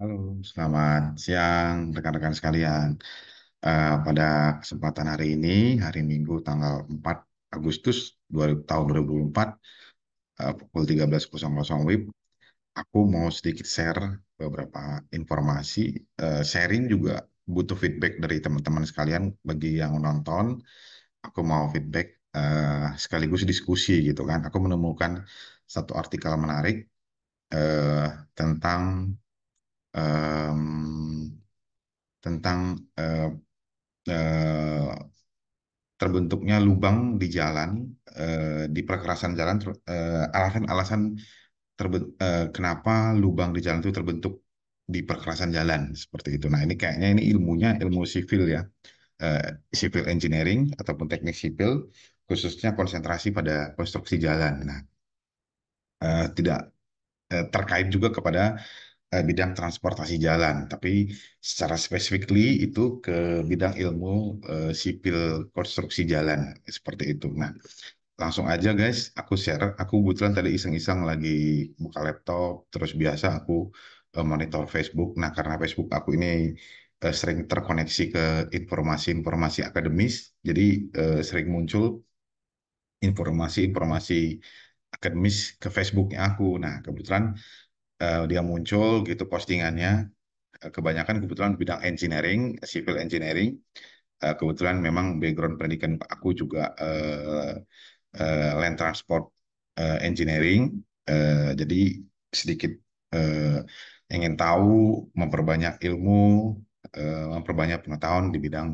Halo, selamat siang rekan-rekan sekalian. Pada kesempatan hari ini, hari Minggu tanggal 4 Agustus tahun 2004, pukul 13.00 WIB, aku mau sedikit share beberapa informasi. Sharing juga butuh feedback dari teman-teman sekalian. Bagi yang menonton, aku mau feedback sekaligus diskusi gitu kan. Aku menemukan satu artikel menarik eh, tentang em, tentang eh, eh, terbentuknya lubang di jalan, di perkerasan jalan, alasan-alasan kenapa lubang di jalan itu terbentuk di perkerasan jalan seperti itu. Nah, ini kayaknya ini ilmunya ilmu sipil ya, eh, civil engineering ataupun teknik sipil, khususnya konsentrasi pada konstruksi jalan. Nah, tidak terkait juga kepada bidang transportasi jalan, tapi secara specifically itu ke bidang ilmu sipil konstruksi jalan seperti itu. Nah, langsung aja guys, aku share. Aku kebetulan tadi iseng-iseng lagi buka laptop, terus biasa aku monitor Facebook. Nah, karena Facebook aku ini sering terkoneksi ke informasi-informasi akademis, jadi sering muncul informasi-informasi akademis ke Facebooknya aku. Nah, kebetulan dia muncul gitu postingannya. Kebanyakan kebetulan bidang engineering, civil engineering. Kebetulan memang background pendidikan aku juga land transport engineering. Jadi sedikit eh, ingin tahu, memperbanyak ilmu, memperbanyak pengetahuan di bidang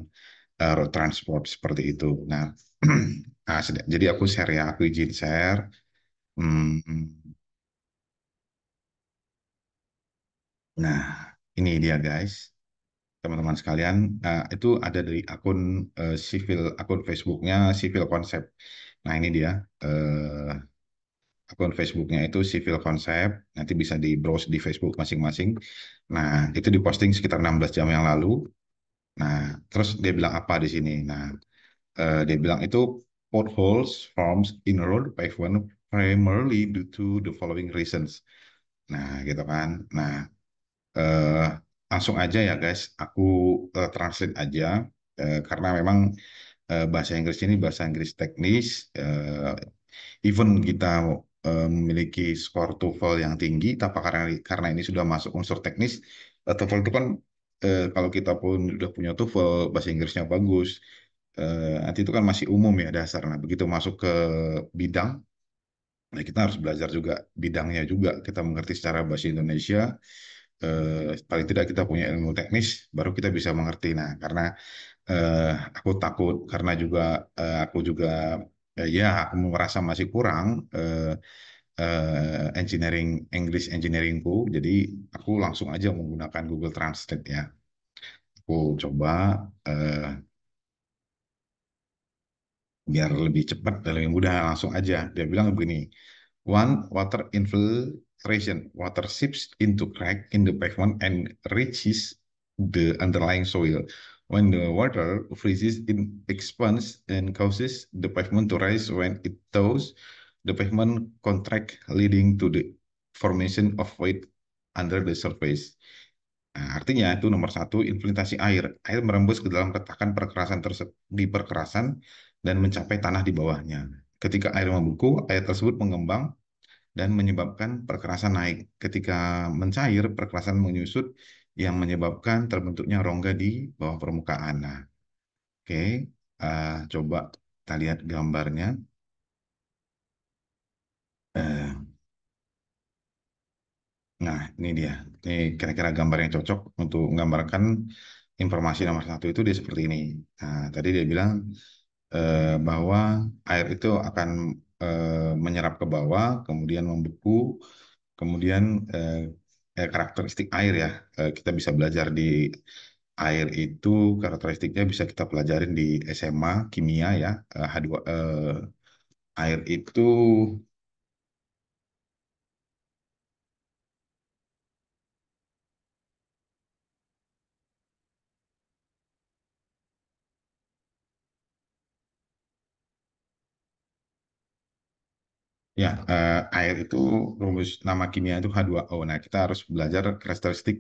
road transport seperti itu. Nah, jadi aku share ya, aku izin share. Hmm, nah, ini dia guys. Teman-teman sekalian, itu ada dari akun Facebooknya Civil Concept. Nah ini dia akun Facebooknya itu Civil Concept. Nanti bisa di browse di Facebook masing-masing. Nah itu diposting sekitar 16 jam yang lalu. Nah terus dia bilang apa di sini? Nah dia bilang itu potholes forms in road pavement primarily due to the following reasons. Nah gitu kan. Nah eh, langsung aja ya guys, aku translate aja karena memang bahasa Inggris ini bahasa Inggris teknis. Even kita memiliki skor TOEFL yang tinggi, tapi karena ini sudah masuk unsur teknis, TOEFL itu kan kalau kita pun udah punya TOEFL, bahasa Inggrisnya bagus, nanti itu kan masih umum ya dasar. Nah, begitu masuk ke bidang, nah kita harus belajar juga bidangnya juga. Kita mengerti secara bahasa Indonesia, paling tidak kita punya ilmu teknis, baru kita bisa mengerti. Nah, karena aku takut karena juga aku juga ya aku merasa masih kurang English engineeringku, jadi aku langsung aja menggunakan Google Translate ya. Aku coba eh, biar lebih cepat dan lebih mudah, langsung aja. Dia bilang begini, one, water infiltration, water seeps into crack in the pavement and reaches the underlying soil. When the water freezes, it expands and causes the pavement to rise. When it thaws, the pavement contract, leading to the formation of void under the surface. Nah, artinya itu nomor satu, infiltrasi air. Air merembes ke dalam retakan perkerasan di perkerasan dan mencapai tanah di bawahnya. Ketika air membeku, air tersebut mengembang dan menyebabkan perkerasan naik. Ketika mencair, perkerasan menyusut yang menyebabkan terbentuknya rongga di bawah permukaan. Nah, oke, coba kita lihat gambarnya. Eh, nah, ini dia. Ini kira-kira gambar yang cocok untuk menggambarkan informasi nomor satu itu dia seperti ini. Nah, tadi dia bilang bahwa air itu akan menyerap ke bawah, kemudian membeku, kemudian eh, karakteristik air ya, kita bisa belajar di air itu karakteristiknya bisa kita pelajarin di SMA kimia ya, H2 air itu ya, air itu rumus nama kimia itu H2O. Nah, kita harus belajar karakteristik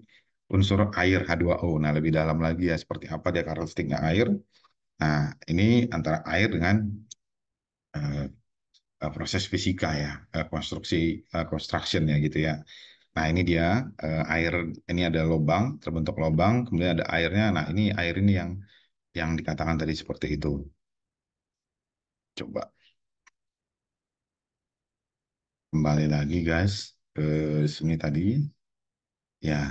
unsur air H2O. Nah, lebih dalam lagi ya seperti apa dia karakteristiknya air. Nah, ini antara air dengan eh, proses fisika ya, konstruksi, construction ya gitu ya. Nah, ini dia air, ini ada lubang, terbentuk lubang, kemudian ada airnya. Nah, ini air ini yang dikatakan tadi seperti itu. Coba kembali lagi guys ke sini tadi. Ya,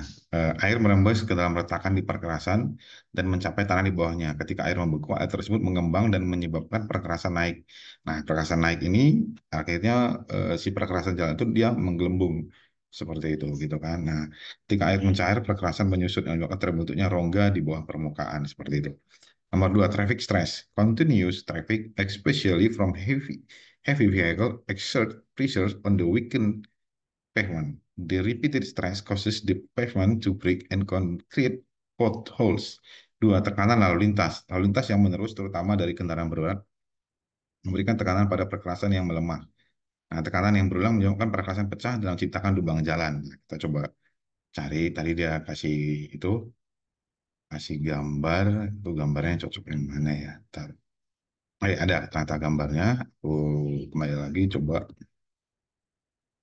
air merembes ke dalam retakan di perkerasan dan mencapai tanah di bawahnya. Ketika air membeku, air tersebut mengembang dan menyebabkan perkerasan naik. Nah, perkerasan naik ini akhirnya si perkerasan jalan itu dia menggelembung seperti itu, gitu kan. Nah, ketika air mencair, perkerasan menyusut yang menyebabkan terbentuknya rongga di bawah permukaan seperti itu. Nomor dua, traffic stress. Continuous traffic, especially from heavy vehicle, exert pressure on the weakened pavement. The repeated stress causes the pavement to break and concrete potholes. Dua, tekanan lalu lintas. Lalu lintas yang menerus, terutama dari kendaraan berat, memberikan tekanan pada perkerasan yang melemah. Nah, tekanan yang berulang menyebabkan perkerasan pecah dan menciptakan lubang jalan. Nah, kita coba cari, tadi dia kasih itu, kasih gambar, itu gambarnya cocok yang mana ya? Ntar. Oh, ya, ada ternyata gambarnya. Aku kembali lagi, coba.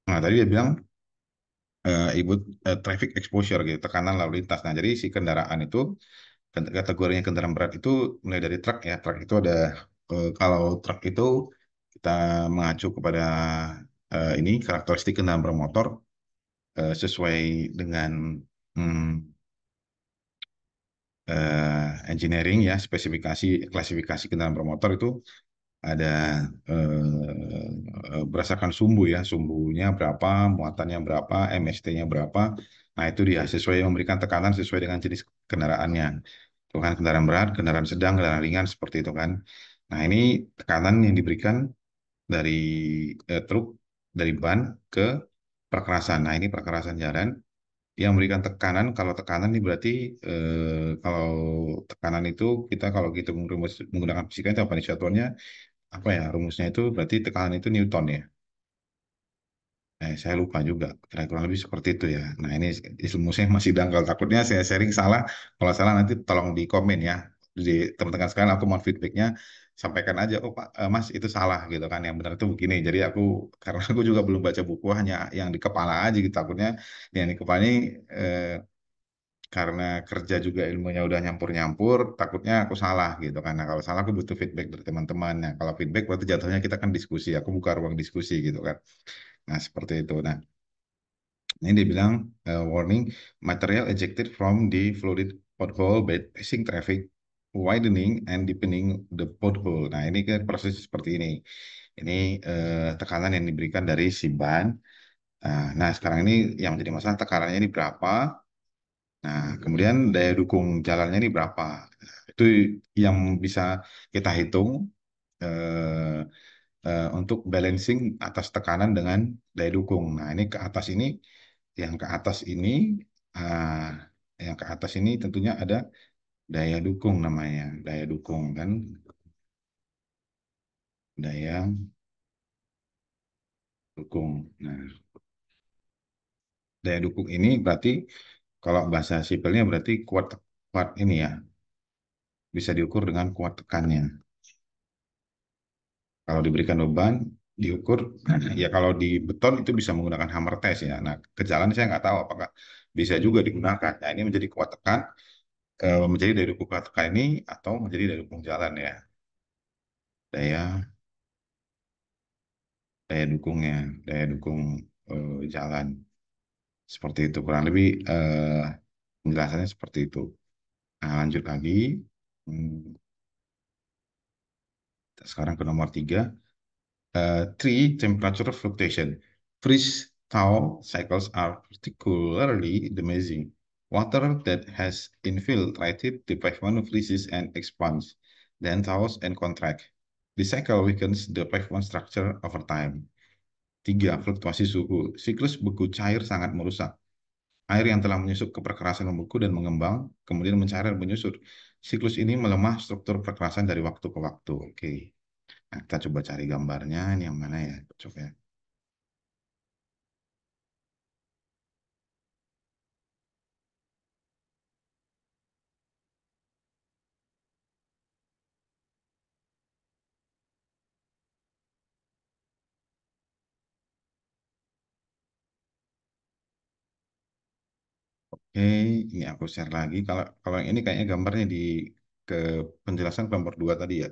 Nah, tadi dia bilang ibu traffic exposure gitu, tekanan lalu lintas. Nah, jadi si kendaraan itu kategorinya kendaraan berat itu mulai dari truk ya. Truk itu ada kalau truk itu kita mengacu kepada ini karakteristik kendaraan bermotor sesuai dengan hmm, engineering ya, spesifikasi klasifikasi kendaraan bermotor itu ada berdasarkan sumbu ya, sumbunya berapa, muatannya berapa, MST-nya berapa. Nah, itu dia sesuai memberikan tekanan sesuai dengan jenis kendaraannya. Itu kan kendaraan berat, kendaraan sedang, kendaraan ringan seperti itu kan. Nah, ini tekanan yang diberikan dari truk, dari ban ke perkerasan. Nah, ini perkerasan jalan yang memberikan tekanan. Kalau tekanan ini berarti kalau tekanan itu kita kalau gitu menggunakan fisika itu apa nih satuannya? Apa ya rumusnya itu berarti tekanan itu Newton ya. Saya lupa juga, kurang lebih seperti itu ya. Nah ini rumusnya masih dangkal, takutnya saya sharing salah. Kalau salah nanti tolong di komen ya. Di teman-teman sekalian aku mau feedbacknya, sampaikan aja, oh Pak, Mas itu salah gitu kan, yang benar itu begini. Jadi aku, karena aku juga belum baca buku, hanya yang di kepala aja gitu, takutnya yang di kepala ini eh, karena kerja juga ilmunya udah nyampur-nyampur, takutnya aku salah gitu kan. Nah, kalau salah aku butuh feedback dari teman-teman. Nah, kalau feedback berarti jatuhnya kita kan diskusi. Aku buka ruang diskusi gitu kan. Nah, seperti itu. Nah, ini dia bilang warning material ejected from the flooded pothole by passing traffic, widening and deepening the pothole. Nah, ini kan proses seperti ini. Ini tekanan yang diberikan dari si ban. Nah, sekarang ini yang menjadi masalah tekanannya ini berapa? Nah, kemudian daya dukung jalannya ini berapa? Itu yang bisa kita hitung eh, untuk balancing atas tekanan dengan daya dukung. Nah, ini ke atas ini, yang ke atas ini, ah, yang ke atas ini tentunya ada daya dukung namanya, daya dukung kan, daya dukung. Nah, daya dukung ini berarti kalau bahasa sipilnya berarti kuat kuat ini ya, bisa diukur dengan kuat tekannya. Kalau diberikan beban, diukur, ya kalau di beton itu bisa menggunakan hammer test ya. Nah, ke jalan saya nggak tahu apakah bisa juga digunakan. Nah, ini menjadi kuat tekan, menjadi dari dukung kuat tekan ini atau menjadi dari dukung jalan ya. Daya, daya dukungnya, daya dukung jalan. Seperti itu, kurang lebih penjelasannya seperti itu. Nah, lanjut lagi. Hmm, sekarang ke nomor tiga. Three, temperature fluctuation. Freeze-thaw cycles are particularly damaging. Water that has infiltrated the pavement freezes and expands, then thaws and contracts. The cycle weakens the pavement structure over time. Tiga, fluktuasi suhu. Siklus beku cair sangat merusak. Air yang telah menyusut ke perkerasan membeku dan mengembang, kemudian mencair dan menyusut. Siklus ini melemah struktur perkerasan dari waktu ke waktu. Oke. Nah, kita coba cari gambarnya. Ini yang mana ya? Coba ya. Oke, ini aku share lagi. Kalau kalau yang ini kayaknya gambarnya di ke penjelasan kelompok dua tadi ya.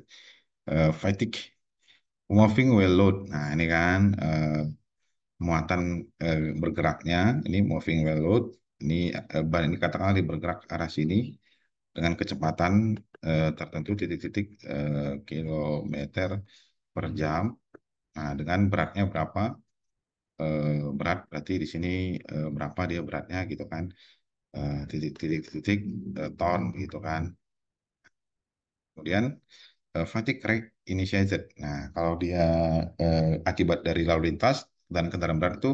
Fatigue, moving well load. Nah ini kan muatan bergeraknya. Ini moving well load. Ini ban ini katakanlah di bergerak ke arah sini dengan kecepatan tertentu titik-titik kilometer per jam. Nah dengan beratnya berapa? Berat berarti di sini berapa dia beratnya gitu kan? Titik-titik ton gitu kan. Kemudian fatigue crack initiated. Nah, kalau dia akibat dari lalu lintas dan kendaraan berat itu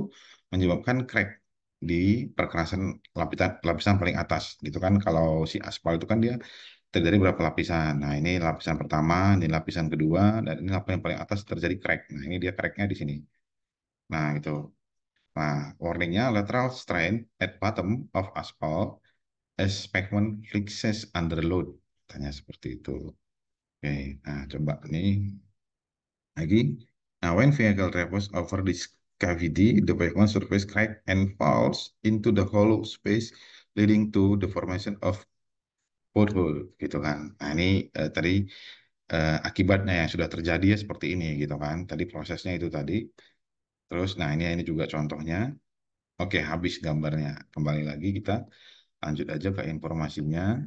menyebabkan crack di perkerasan lapisan lapisan paling atas gitu kan. Kalau si aspal itu kan dia terdiri dari beberapa lapisan. Nah, ini lapisan pertama, ini lapisan kedua, dan ini lapisan yang paling atas terjadi crack. Nah, ini dia cracknya di sini. Nah, itu. Nah, warningnya lateral strain at bottom of asphalt as pavement flexes under load. Tanya seperti itu. Oke, nah coba nih lagi. Nah, when vehicle travels over this cavity, the pavement surface crack and falls into the hollow space, leading to the formation of pothole, gitu kan. Nah, ini tadi akibatnya yang sudah terjadi ya seperti ini, gitu kan. Tadi prosesnya itu tadi. Terus, nah ini juga contohnya. Oke, habis gambarnya. Kembali lagi kita lanjut aja ke informasinya.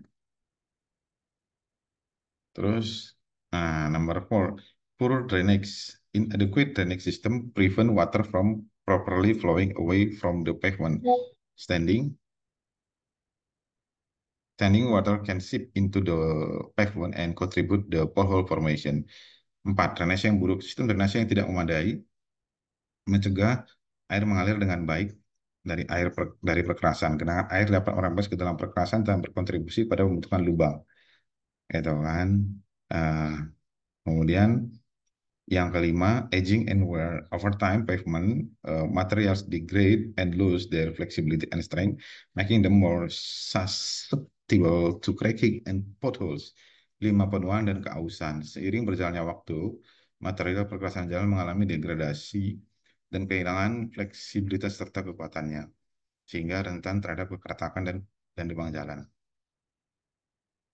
Terus, nah, number four, poor drainage. Inadequate drainage system prevent water from properly flowing away from the pavement. Standing, standing water can seep into the pavement and contribute the pothole formation. Empat, drainase yang buruk. Sistem drainase yang tidak memadai mencegah air mengalir dengan baik dari perkerasan. Genangan air dapat merampas ke dalam perkerasan dan berkontribusi pada pembentukan lubang. Itu kan. Uh, Kemudian yang kelima, aging and wear. Over time, pavement materials degrade and lose their flexibility and strength, making them more susceptible to cracking and potholes. Lima, penuaan dan keausan. Seiring berjalannya waktu, material perkerasan jalan mengalami degradasi dan kehilangan fleksibilitas serta kekuatannya, sehingga rentan terhadap kekeretakan dan lubang jalan.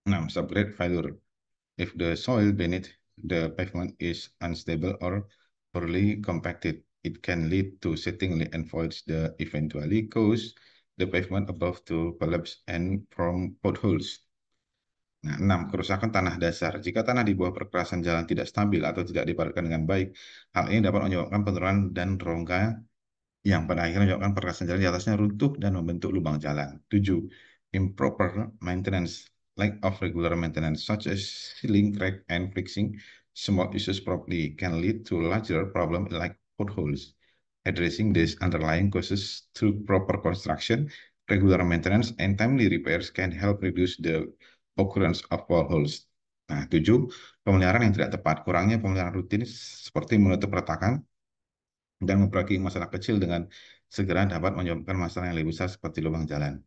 6. Subgrade failure. If the soil beneath the pavement is unstable or poorly compacted, it can lead to setting and voids that eventually cause the pavement above to collapse and form potholes. Nah, 6. Kerusakan tanah dasar. Jika tanah di bawah perkerasan jalan tidak stabil atau tidak dipadatkan dengan baik, hal ini dapat menyebabkan penurunan dan rongga yang pada akhirnya menyebabkan perkasan jalan di atasnya runtuh dan membentuk lubang jalan. 7. Improper maintenance, lack of regular maintenance, such as sealing, crack, and fixing small issues properly can lead to larger problems like potholes. Addressing these underlying causes through proper construction, regular maintenance, and timely repairs can help reduce the occurrence of potholes. Nah, 7. Pemeliharaan yang tidak tepat. Kurangnya pemeliharaan rutin seperti menutup retakan dan memperbaiki masalah kecil dengan segera dapat menyebabkan masalah yang lebih besar seperti lubang jalan.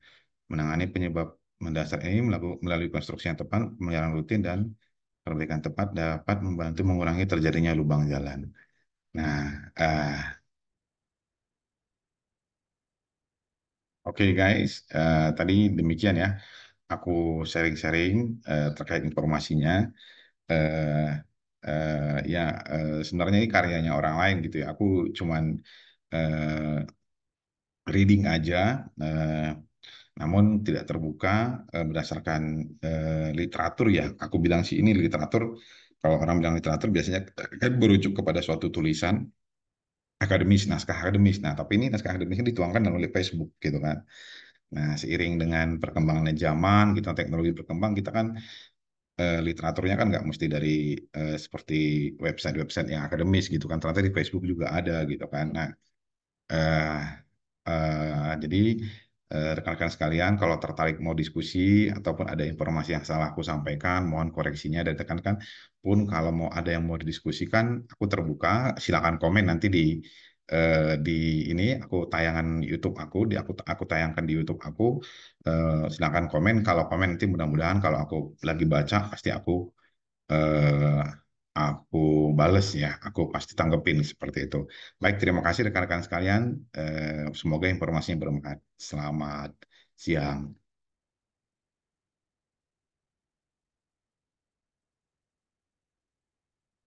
Menangani penyebab mendasar ini melalui konstruksi yang tepat, pemeliharaan rutin, dan perbaikan tepat dapat membantu mengurangi terjadinya lubang jalan. Nah, uh, oke guys, tadi demikian ya. Aku sharing-sharing terkait informasinya. Uh, Ya, sebenarnya ini karyanya orang lain gitu ya. Aku cuman reading aja. Namun tidak terbuka berdasarkan literatur ya. Aku bilang sih ini literatur. Kalau orang bilang literatur biasanya kan berujuk kepada suatu tulisan akademis, naskah akademis. Nah, tapi ini naskah akademisnya dituangkan oleh Facebook gitu kan. Nah, seiring dengan perkembangan zaman, kita teknologi berkembang, kita kan literaturnya kan nggak mesti dari seperti website-website yang akademis gitu kan. Ternyata di Facebook juga ada gitu kan. Nah, eh, jadi rekan-rekan sekalian, kalau tertarik mau diskusi ataupun ada informasi yang salah aku sampaikan, mohon koreksinya dan rekan-rekan pun kalau mau ada yang mau didiskusikan, aku terbuka. Silakan komen nanti di ini aku tayangan YouTube aku, aku tayangkan di YouTube aku. Silakan komen. Kalau komen nanti mudah-mudahan kalau aku lagi baca pasti eh, aku bales ya, aku pasti tanggepin seperti itu. Baik, terima kasih rekan-rekan sekalian. Semoga informasinya bermanfaat. Selamat siang.